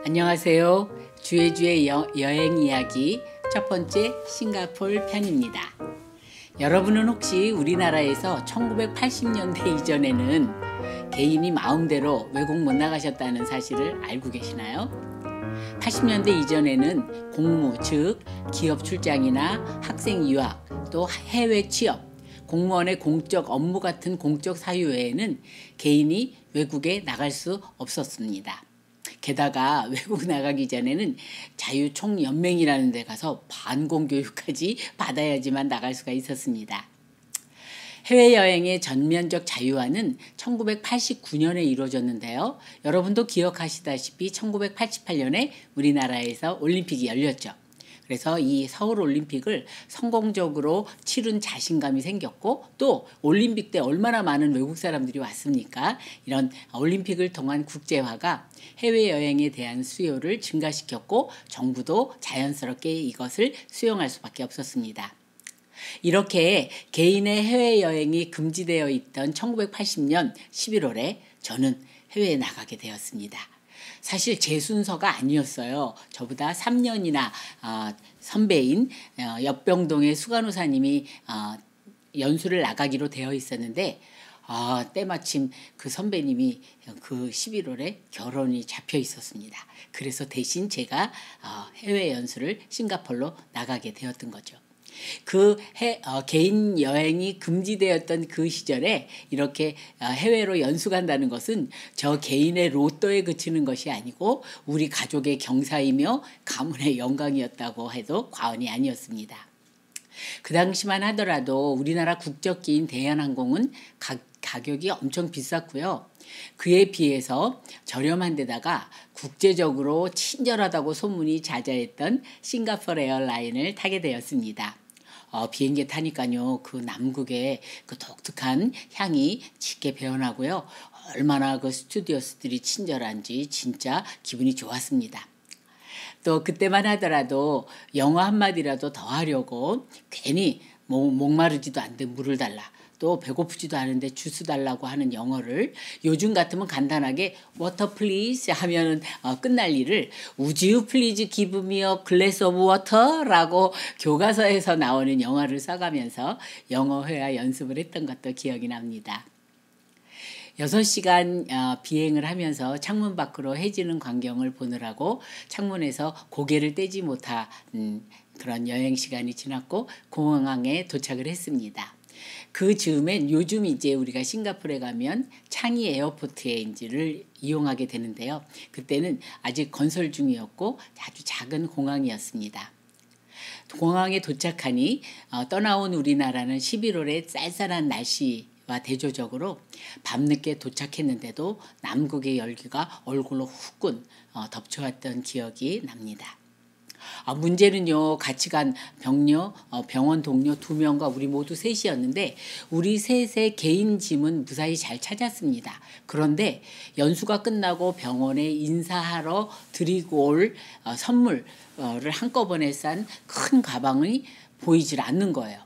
안녕하세요. 주의 여행 이야기 첫 번째 싱가포르 편입니다. 여러분은 혹시 우리나라에서 1980년대 이전에는 개인이 마음대로 외국 못 나가셨다는 사실을 알고 계시나요? 80년대 이전에는 공무, 즉 기업 출장이나 학생 유학, 또 해외 취업, 공무원의 공적 업무 같은 공적 사유 외에는 개인이 외국에 나갈 수 없었습니다. 게다가 외국 나가기 전에는 자유총연맹이라는 데 가서 반공교육까지 받아야지만 나갈 수가 있었습니다. 해외여행의 전면적 자유화는 1989년에 이루어졌는데요. 여러분도 기억하시다시피 1988년에 우리나라에서 올림픽이 열렸죠. 그래서 이 서울올림픽을 성공적으로 치른 자신감이 생겼고, 또 올림픽 때 얼마나 많은 외국 사람들이 왔습니까? 이런 올림픽을 통한 국제화가 해외여행에 대한 수요를 증가시켰고, 정부도 자연스럽게 이것을 수용할 수밖에 없었습니다. 이렇게 개인의 해외여행이 금지되어 있던 1980년 11월에 저는 해외에 나가게 되었습니다. 사실 제 순서가 아니었어요. 저보다 3년이나 선배인 옆병동의 수간호사님이 연수를 나가기로 되어 있었는데, 때마침 그 선배님이 그 11월에 결혼이 잡혀 있었습니다. 그래서 대신 제가 해외 연수를 싱가포르로 나가게 되었던 거죠. 개인 여행이 금지되었던 그 시절에 이렇게 해외로 연수 간다는 것은 저 개인의 로또에 그치는 것이 아니고 우리 가족의 경사이며 가문의 영광이었다고 해도 과언이 아니었습니다. 그 당시만 하더라도 우리나라 국적기인 대한항공은 가격이 엄청 비쌌고요. 그에 비해서 저렴한 데다가 국제적으로 친절하다고 소문이 자자했던 싱가포르 에어라인을 타게 되었습니다. 비행기 타니까요, 그 남극의 그 독특한 향이 짙게 배어나고요. 얼마나 그 스튜디오스들이 친절한지 진짜 기분이 좋았습니다. 또 그때만 하더라도 영어 한마디라도 더 하려고 괜히 목마르지도 않는데 물을 달라, 또 배고프지도 않은데 주스 달라고 하는 영어를 요즘 같으면 간단하게 water please 하면 끝날 일을 would you please give me a glass of water? 라고 교과서에서 나오는 영어를 써가면서 영어 회화 연습을 했던 것도 기억이 납니다. 6시간 비행을 하면서 창문 밖으로 해지는 광경을 보느라고 창문에서 고개를 떼지 못한 그런 여행 시간이 지났고 공항에 도착을 했습니다. 그 즈음엔 요즘 이제 우리가 싱가포르에 가면 창이 에어포트인지를 이용하게 되는데요. 그때는 아직 건설 중이었고 아주 작은 공항이었습니다. 공항에 도착하니 떠나온 우리나라는 11월에 쌀쌀한 날씨와 대조적으로 밤늦게 도착했는데도 남극의 열기가 얼굴로 후끈 덮쳐왔던 기억이 납니다. 문제는요, 같이 간 병원 동료 2명과 우리 모두 셋이었는데 우리 셋의 개인 짐은 무사히 잘 찾았습니다. 그런데 연수가 끝나고 병원에 인사하러 드리고 올 선물을 한꺼번에 싼 큰 가방이 보이질 않는 거예요.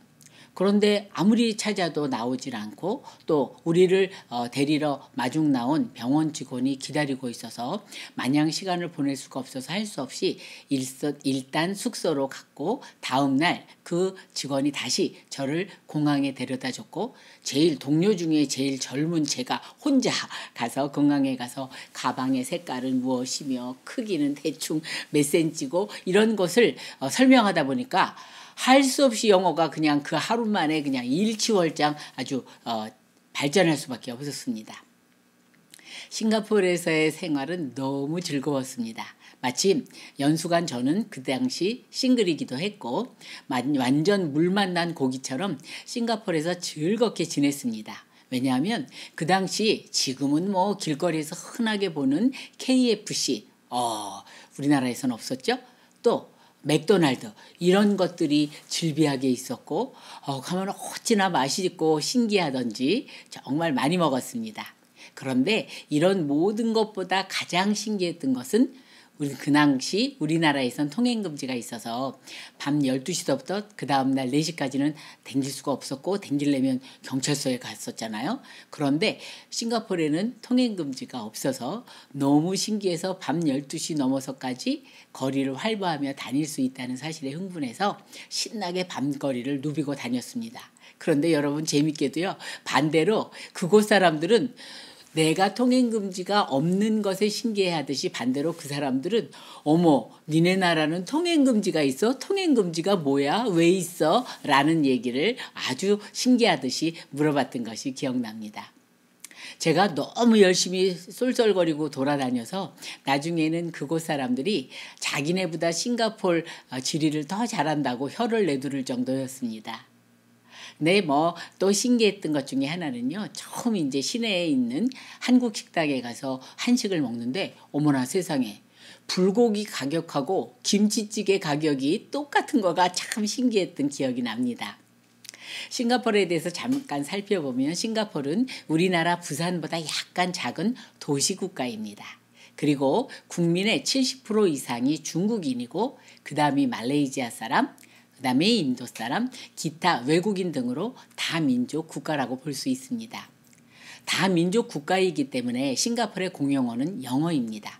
그런데 아무리 찾아도 나오질 않고, 또 우리를 데리러 마중 나온 병원 직원이 기다리고 있어서 마냥 시간을 보낼 수가 없어서 할 수 없이 일단 숙소로 갔고, 다음날 그 직원이 다시 저를 공항에 데려다 줬고, 동료 중에 제일 젊은 제가 혼자 가서 공항에 가서 가방의 색깔은 무엇이며 크기는 대충 몇 센치고 이런 것을 설명하다 보니까 할 수 없이 영어가 그냥 그 하루 만에 그냥 일취월장 아주 발전할 수밖에 없었습니다. 싱가포르에서의 생활은 너무 즐거웠습니다. 마침 연수간 저는 그 당시 싱글이기도 했고 완전 물 만난 고기처럼 싱가포르에서 즐겁게 지냈습니다. 왜냐하면 그 당시 지금은 길거리에서 흔하게 보는 KFC, 우리나라에서는 없었죠. 또 맥도날드 이런 것들이 즐비하게 있었고 가면 어찌나 맛있고 신기하던지 정말 많이 먹었습니다. 그런데 이런 모든 것보다 가장 신기했던 것은 우리 그 당시 우리나라에선 통행 금지가 있어서 밤 12시부터 그 다음날 4시까지는 댕길 수가 없었고 댕기려면 경찰서에 갔었잖아요. 그런데 싱가포르에는 통행 금지가 없어서 너무 신기해서 밤 12시 넘어서까지 거리를 활보하며 다닐 수 있다는 사실에 흥분해서 신나게 밤거리를 누비고 다녔습니다. 그런데 여러분 재밌게도요. 반대로 그곳 사람들은 내가 통행금지가 없는 것에 신기해하듯이 반대로 그 사람들은 어머 니네 나라는 통행금지가 있어? 통행금지가 뭐야? 왜 있어? 라는 얘기를 아주 신기하듯이 물어봤던 것이 기억납니다. 제가 너무 열심히 쏠쏠거리고 돌아다녀서 나중에는 그곳 사람들이 자기네보다 싱가포르 지리를 더 잘한다고 혀를 내두를 정도였습니다. 네, 또 신기했던 것 중에 하나는요. 처음 이제 시내에 있는 한국 식당에 가서 한식을 먹는데 어머나 세상에 불고기 가격하고 김치찌개 가격이 똑같은 거가 참 신기했던 기억이 납니다. 싱가포르에 대해서 잠깐 살펴보면 싱가포르는 우리나라 부산보다 약간 작은 도시국가입니다. 그리고 국민의 70% 이상이 중국인이고 그 다음이 말레이시아 사람, 그 다음에 인도 사람, 기타 외국인 등으로 다민족 국가라고 볼 수 있습니다. 다민족 국가이기 때문에 싱가포르의 공용어는 영어입니다.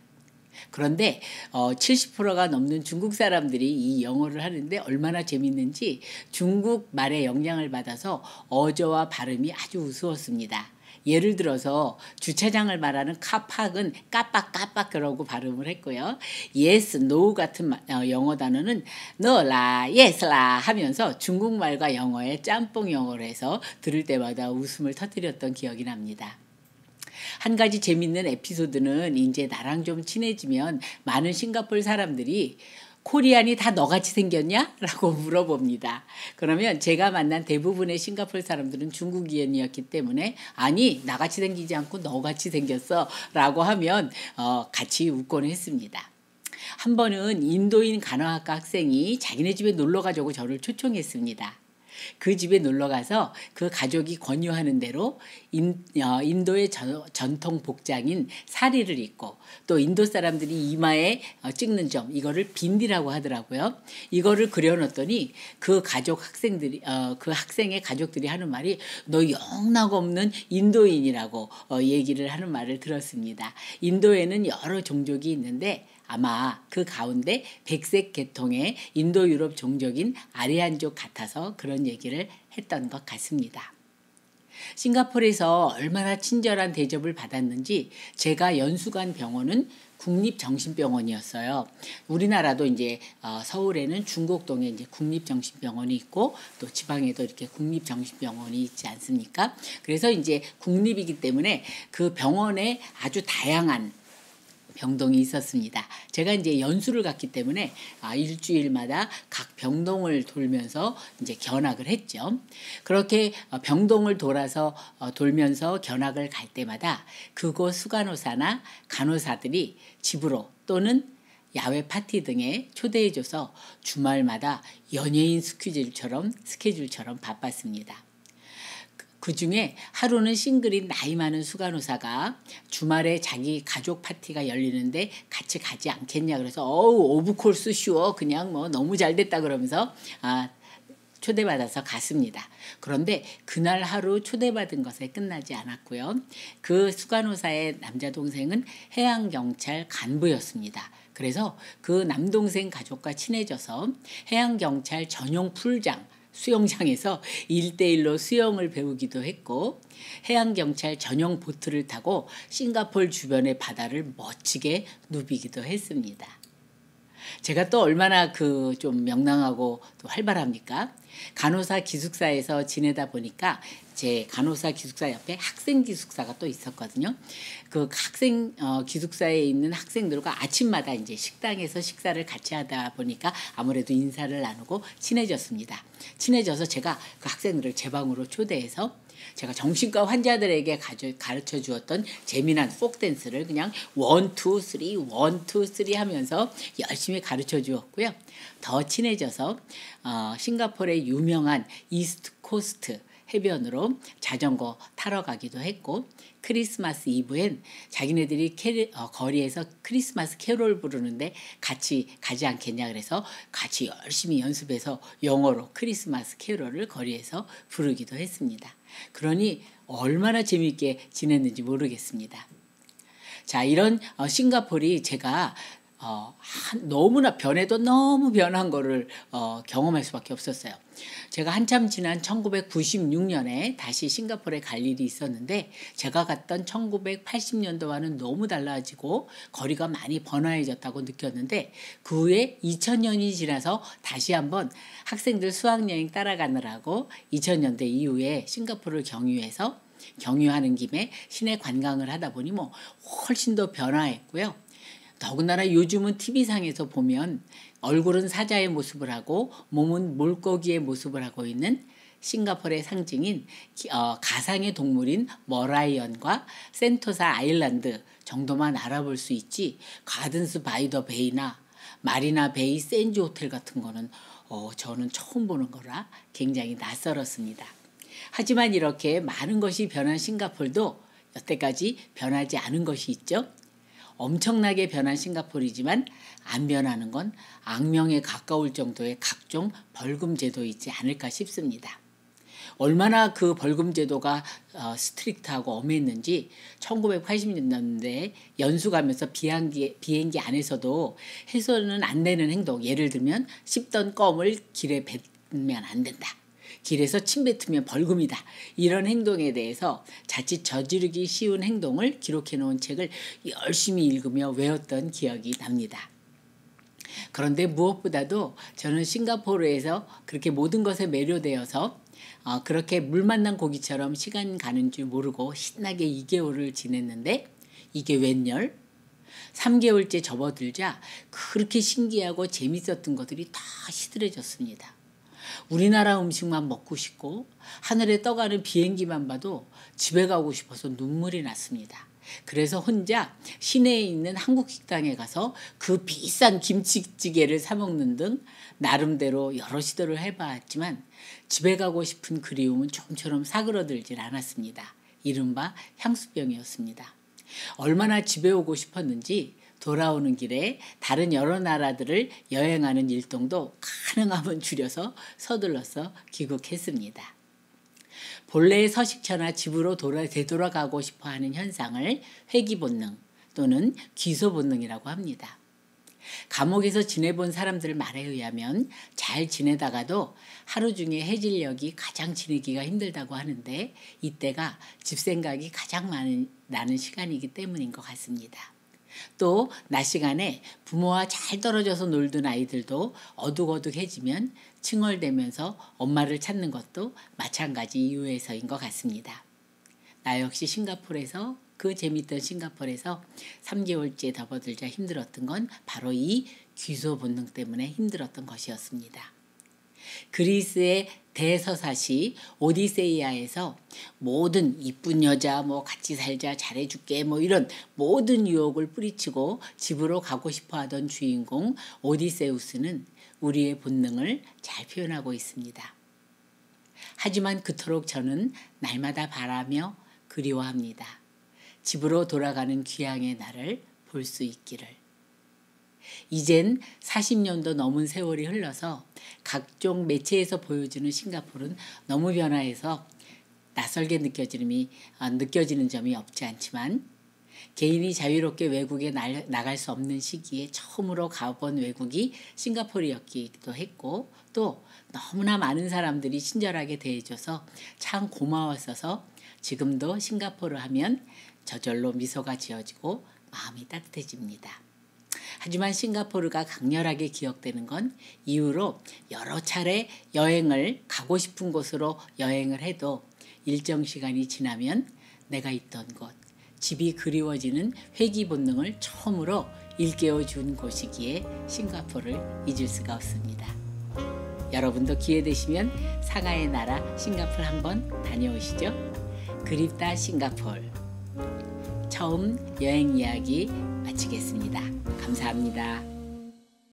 그런데 70%가 넘는 중국 사람들이 이 영어를 하는데 얼마나 재밌는지 중국 말의 영향을 받아서 어조와 발음이 아주 우스웠습니다. 예를 들어서 주차장을 말하는 카팍은 까빡까빡 그러고 발음을 했고요. yes, no 같은 영어 단어는 너라, yes라 하면서 중국말과 영어의 짬뽕 영어를 해서 들을 때마다 웃음을 터뜨렸던 기억이 납니다. 한 가지 재밌는 에피소드는 이제 나랑 좀 친해지면 많은 싱가포르 사람들이 코리안이 다 너같이 생겼냐? 라고 물어봅니다. 그러면 제가 만난 대부분의 싱가포르 사람들은 중국인이었기 때문에 아니 나같이 생기지 않고 너같이 생겼어 라고 하면 같이 웃곤 했습니다. 한 번은 인도인 간호학과 학생이 자기네 집에 놀러 가자고 저를 초청했습니다. 그 집에 놀러 가서 그 가족이 권유하는 대로 인도의 전통 복장인 사리를 입고 또 인도 사람들이 이마에 찍는 점 이거를 빈디라고 하더라고요. 이거를 그려놓더니 그 가족 학생들이 그 학생의 가족들이 하는 말이 너 영락 없는 인도인이라고 얘기를 하는 말을 들었습니다. 인도에는 여러 종족이 있는데 아마 그 가운데 백색 계통의 인도 유럽 종족인 아리안족 같아서 그런 얘기를 했던 것 같습니다. 싱가포르에서 얼마나 친절한 대접을 받았는지 제가 연수간 병원은 국립정신병원이었어요. 우리나라도 이제 서울에는 중곡동에 이제 국립정신병원이 있고 또 지방에도 이렇게 국립정신병원이 있지 않습니까? 그래서 이제 국립이기 때문에 그 병원에 아주 다양한 병동이 있었습니다. 제가 이제 연수를 갔기 때문에 일주일마다 각 병동을 돌면서 이제 견학을 했죠. 그렇게 병동을 돌면서 견학을 갈 때마다 그곳 수간호사나 간호사들이 집으로 또는 야외 파티 등에 초대해줘서 주말마다 연예인 스케줄처럼 바빴습니다. 그 중에 하루는 싱글인 나이 많은 수간호사가 주말에 자기 가족 파티가 열리는데 같이 가지 않겠냐 그래서 오브콜스 쉬워 그냥 너무 잘 됐다 그러면서 초대받아서 갔습니다. 그런데 그날 하루 초대받은 것에 끝나지 않았고요. 그 수간호사의 남자 동생은 해양경찰 간부였습니다. 그래서 그 남동생 가족과 친해져서 해양경찰 전용 풀장 수영장에서 1대1로 수영을 배우기도 했고 해양경찰 전용 보트를 타고 싱가포르 주변의 바다를 멋지게 누비기도 했습니다. 제가 또 얼마나 좀 명랑하고 또 활발합니까? 간호사 기숙사에서 지내다 보니까 제 간호사 기숙사 옆에 학생 기숙사가 또 있었거든요. 그 학생 기숙사에 있는 학생들과 아침마다 이제 식당에서 식사를 같이 하다 보니까 아무래도 인사를 나누고 친해졌습니다. 친해져서 제가 그 학생들을 제 방으로 초대해서 제가 정신과 환자들에게 가르쳐 주었던 재미난 폭댄스를 그냥 1, 2, 3, 1, 2, 3 하면서 열심히 가르쳐 주었고요. 더 친해져서 싱가포르의 유명한 이스트 코스트 해변으로 자전거 타러 가기도 했고, 크리스마스 이브엔 자기네들이 거리에서 크리스마스 캐롤 부르는데 같이 가지 않겠냐 그래서 같이 열심히 연습해서 영어로 크리스마스 캐롤을 거리에서 부르기도 했습니다. 그러니 얼마나 재미있게 지냈는지 모르겠습니다. 자, 이런 싱가포르이 제가 너무나 변해도 너무 변한 거를 경험할 수밖에 없었어요. 제가 한참 지난 1996년에 다시 싱가포르에 갈 일이 있었는데, 제가 갔던 1980년도와는 너무 달라지고 거리가 많이 번화해졌다고 느꼈는데, 그 후에 2000년이 지나서 다시 한번 학생들 수학여행 따라가느라고 2000년대 이후에 싱가포르를 경유하는 김에 시내 관광을 하다 보니 훨씬 더 변화했고요. 더군다나 요즘은 TV상에서 보면 얼굴은 사자의 모습을 하고 몸은 물고기의 모습을 하고 있는 싱가포르의 상징인 가상의 동물인 머라이언과 센토사 아일랜드 정도만 알아볼 수 있지, 가든스 바이 더 베이나 마리나 베이 샌즈 호텔 같은 거는 저는 처음 보는 거라 굉장히 낯설었습니다. 하지만 이렇게 많은 것이 변한 싱가포르도 여태까지 변하지 않은 것이 있죠. 엄청나게 변한 싱가포르이지만 안 변하는 건 악명에 가까울 정도의 각종 벌금 제도 있지 않을까 싶습니다. 얼마나 그 벌금 제도가 스트릭트하고 엄했는지 1980년대에 연수 가면서 비행기 안에서도 해서는 안 되는 행동, 예를 들면 씹던 껌을 길에 뱉으면 안 된다, 길에서 침 뱉으면 벌금이다, 이런 행동에 대해서 자칫 저지르기 쉬운 행동을 기록해 놓은 책을 열심히 읽으며 외웠던 기억이 납니다. 그런데 무엇보다도 저는 싱가포르에서 그렇게 모든 것에 매료되어서 그렇게 물 만난 고기처럼 시간 가는 줄 모르고 신나게 2개월을 지냈는데, 이게 웬열 3개월째 접어들자 그렇게 신기하고 재밌었던 것들이 다 시들해졌습니다. 우리나라 음식만 먹고 싶고 하늘에 떠가는 비행기만 봐도 집에 가고 싶어서 눈물이 났습니다. 그래서 혼자 시내에 있는 한국 식당에 가서 그 비싼 김치찌개를 사 먹는 등 나름대로 여러 시도를 해봤지만 집에 가고 싶은 그리움은 좀처럼 사그러들질 않았습니다. 이른바 향수병이었습니다. 얼마나 집에 오고 싶었는지 돌아오는 길에 다른 여러 나라들을 여행하는 일정도 가능하면 줄여서 서둘러서 귀국했습니다. 본래의 서식처나 집으로 되돌아가고 싶어하는 현상을 회귀본능 또는 귀소본능이라고 합니다. 감옥에서 지내본 사람들 말에 의하면 잘 지내다가도 하루 중에 해질녘이 가장 지내기가 힘들다고 하는데, 이때가 집 생각이 가장 나는 시간이기 때문인 것 같습니다. 또 낮 시간에 부모와 잘 떨어져서 놀던 아이들도 어둑어둑해지면 칭얼대면서 엄마를 찾는 것도 마찬가지 이유에서인 것 같습니다. 나 역시 그 재밌던 싱가포르에서 3개월째 접어들자 힘들었던 건 바로 이 귀소 본능 때문에 힘들었던 것이었습니다. 그리스의 대서사시 오디세이아에서 모든 이쁜 여자, 같이 살자, 잘해줄게, 이런 모든 유혹을 뿌리치고 집으로 가고 싶어 하던 주인공 오디세우스는 우리의 본능을 잘 표현하고 있습니다. 하지만 그토록 저는 날마다 바라며 그리워합니다. 집으로 돌아가는 귀향의 날을 볼 수 있기를. 이젠 40년도 넘은 세월이 흘러서 각종 매체에서 보여주는 싱가포르는 너무 변화해서 낯설게 느껴지는 점이 없지 않지만, 개인이 자유롭게 외국에 나갈 수 없는 시기에 처음으로 가본 외국이 싱가포르였기도 했고, 또 너무나 많은 사람들이 친절하게 대해줘서 참 고마웠어서 지금도 싱가포르 하면 저절로 미소가 지어지고 마음이 따뜻해집니다. 하지만 싱가포르가 강렬하게 기억되는 건 이후로 여러 차례 가고 싶은 곳으로 여행을 해도 일정 시간이 지나면 내가 있던 곳, 집이 그리워지는 회귀 본능을 처음으로 일깨워 준 곳이기에 싱가포르를 잊을 수가 없습니다. 여러분도 기회 되시면 상하의 나라 싱가포르 한번 다녀오시죠. 그립다 싱가포르. 처음 여행 이야기 마치겠습니다. 감사합니다.